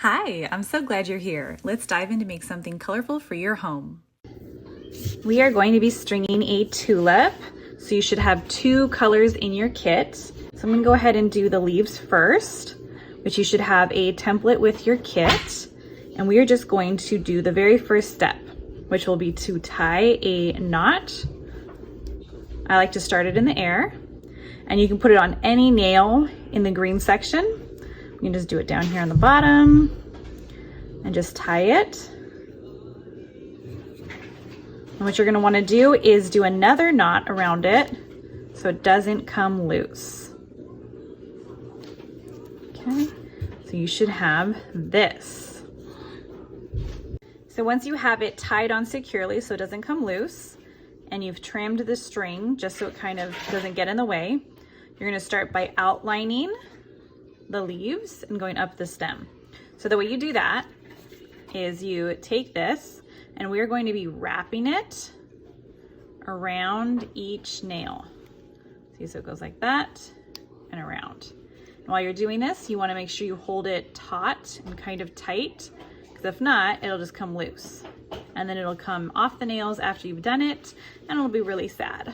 Hi, I'm so glad you're here. Let's dive in to make something colorful for your home. We are going to be stringing a tulip, so you should have two colors in your kit. So I'm going to go ahead and do the leaves first, which you should have a template with your kit. And we are just going to do the very first step, which will be to tie a knot. I like to start it in the air, and you can put it on any nail in the green section. You can just do it down here on the bottom and just tie it. And what you're going to want to do is do another knot around it so it doesn't come loose. Okay, so you should have this. So once you have it tied on securely so it doesn't come loose, and you've trimmed the string just so it kind of doesn't get in the way, you're going to start by outlining the leaves and going up the stem. So the way you do that is you take this and we're going to be wrapping it around each nail. See, so it goes like that and around. And while you're doing this, you want to make sure you hold it taut and kind of tight, because if not, it'll just come loose. And then it'll come off the nails after you've done it, and it'll be really sad.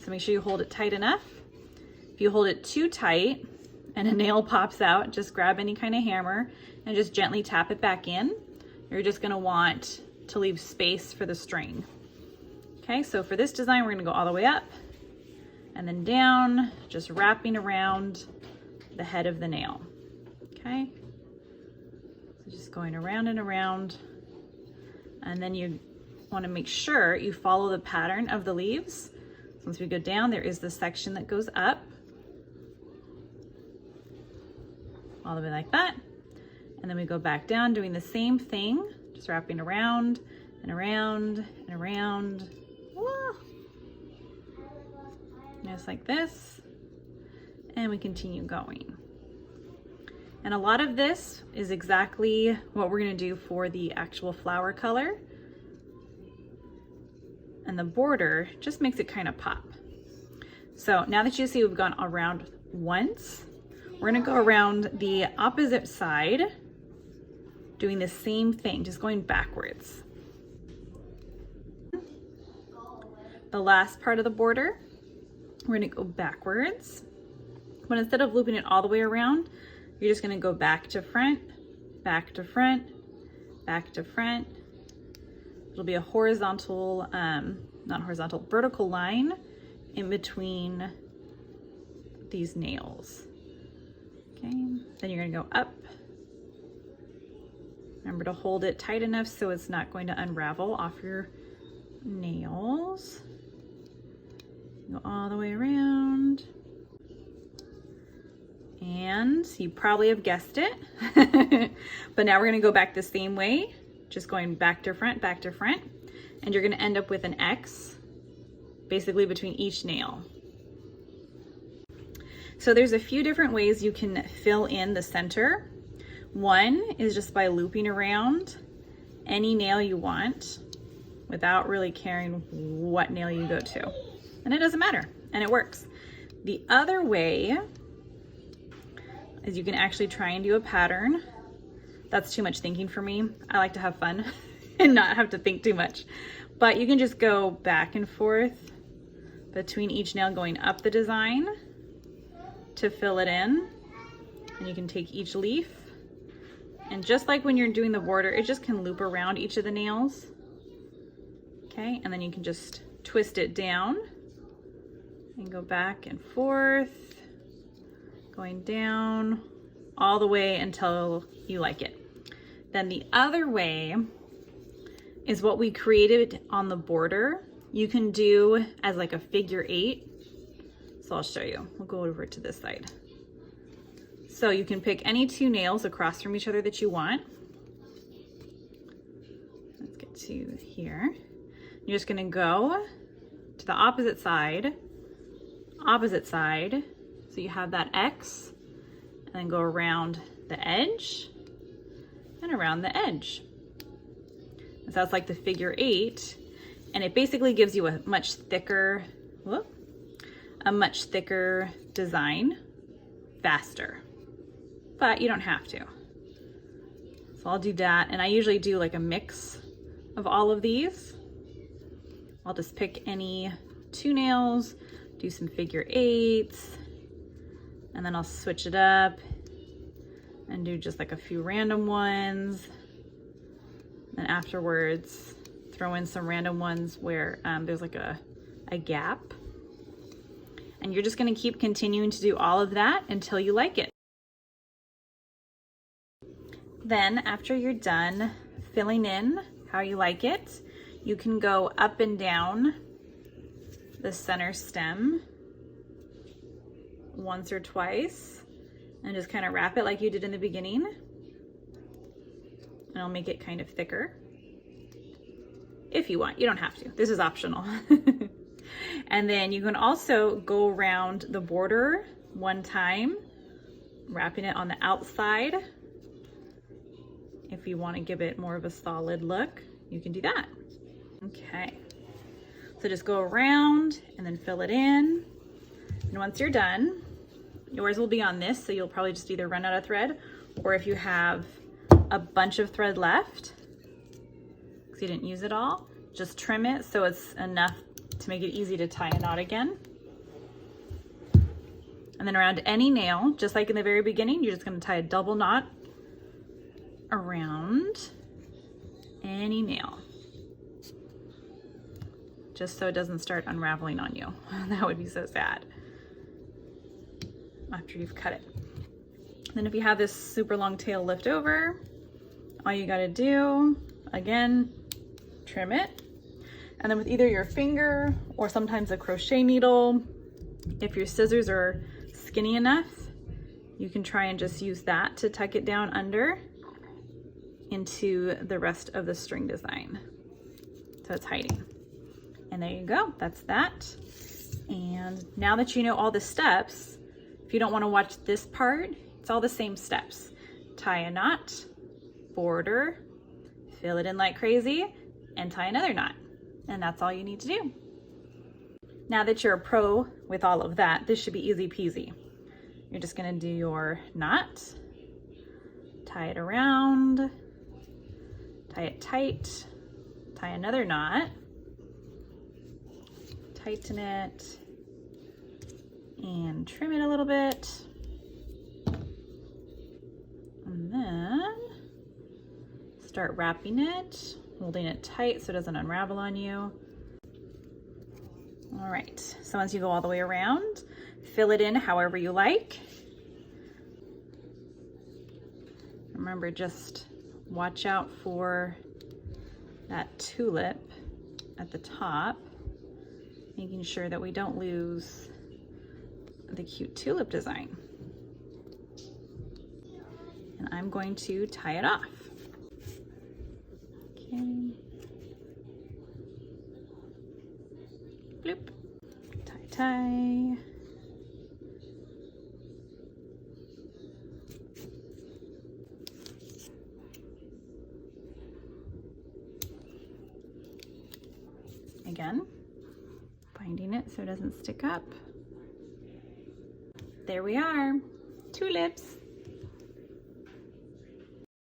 So make sure you hold it tight enough. If you hold it too tight and a nail pops out, just grab any kind of hammer and just gently tap it back in. You're just gonna want to leave space for the string. Okay, so for this design, we're gonna go all the way up and then down, just wrapping around the head of the nail. Okay, so just going around and around. And then you wanna make sure you follow the pattern of the leaves. So once we go down, there is this section that goes up, all the way like that. And then we go back down doing the same thing, just wrapping around and around and around. Whoa. Just like this. And we continue going. And a lot of this is exactly what we're gonna do for the actual flower color. And the border just makes it kind of pop. So now that you see we've gone around once, we're gonna go around the opposite side, doing the same thing, just going backwards. The last part of the border, we're gonna go backwards. But instead of looping it all the way around, you're just gonna go back to front, back to front, back to front. It'll be a horizontal, not horizontal, vertical line in between these nails. Okay, then you're gonna go up. Remember to hold it tight enough so it's not going to unravel off your nails. Go all the way around. And you probably have guessed it, but now we're gonna go back the same way, just going back to front, and you're gonna end up with an X, basically between each nail. So there's a few different ways you can fill in the center. One is just by looping around any nail you want without really caring what nail you go to. And it doesn't matter, and it works. The other way is you can actually try and do a pattern. That's too much thinking for me. I like to have fun and not have to think too much. But you can just go back and forth between each nail going up the design to fill it in. And you can take each leaf, and just like when you're doing the border, it just can loop around each of the nails. Okay, and then you can just twist it down and go back and forth, going down all the way until you like it. Then the other way is what we created on the border. You can do as like a figure 8. So I'll show you. We'll go over to this side. So you can pick any two nails across from each other that you want. Let's get to here. You're just gonna go to the opposite side. So you have that X, and then go around the edge and around the edge. And so that's like the figure 8, and it basically gives you a much thicker design faster, but you don't have to. So I'll do that, and I usually do like a mix of all of these. I'll just pick any 2 nails, do some figure 8s, and then I'll switch it up and do just like a few random ones. And afterwards, throw in some random ones where there's like a gap. And you're just gonna keep continuing to do all of that until you like it. Then after you're done filling in how you like it, you can go up and down the center stem once or twice and just kind of wrap it like you did in the beginning. And I'll make it kind of thicker if you want. You don't have to. This is optional. And then you can also go around the border one time, wrapping it on the outside. If you want to give it more of a solid look, you can do that. Okay, so just go around and then fill it in. And once you're done, yours will be on this, so you'll probably just either run out of thread, or if you have a bunch of thread left, because you didn't use it all, just trim it so it's enough to make it easy to tie a knot again. And then around any nail, just like in the very beginning, you're just going to tie a double knot around any nail, just so it doesn't start unraveling on you. That would be so sad after you've cut it. Then if you have this super long tail left over, all you got to do, again, trim it. And then with either your finger or sometimes a crochet needle, if your scissors are skinny enough, you can try and just use that to tuck it down under into the rest of the string design, so it's hiding. And there you go, that's that. And now that you know all the steps, if you don't want to watch this part, it's all the same steps. Tie a knot, border, fill it in like crazy, and tie another knot. And that's all you need to do. Now that you're a pro with all of that, this should be easy peasy. You're just gonna do your knot, tie it around, tie it tight, tie another knot, tighten it, and trim it a little bit. And then start wrapping it, holding it tight so it doesn't unravel on you. All right, so once you go all the way around, fill it in however you like. Remember, just watch out for that tulip at the top, making sure that we don't lose the cute tulip design. And I'm going to tie it off. Okay. Bloop. Tie, tie. Again, binding it so it doesn't stick up. There we are, tulips.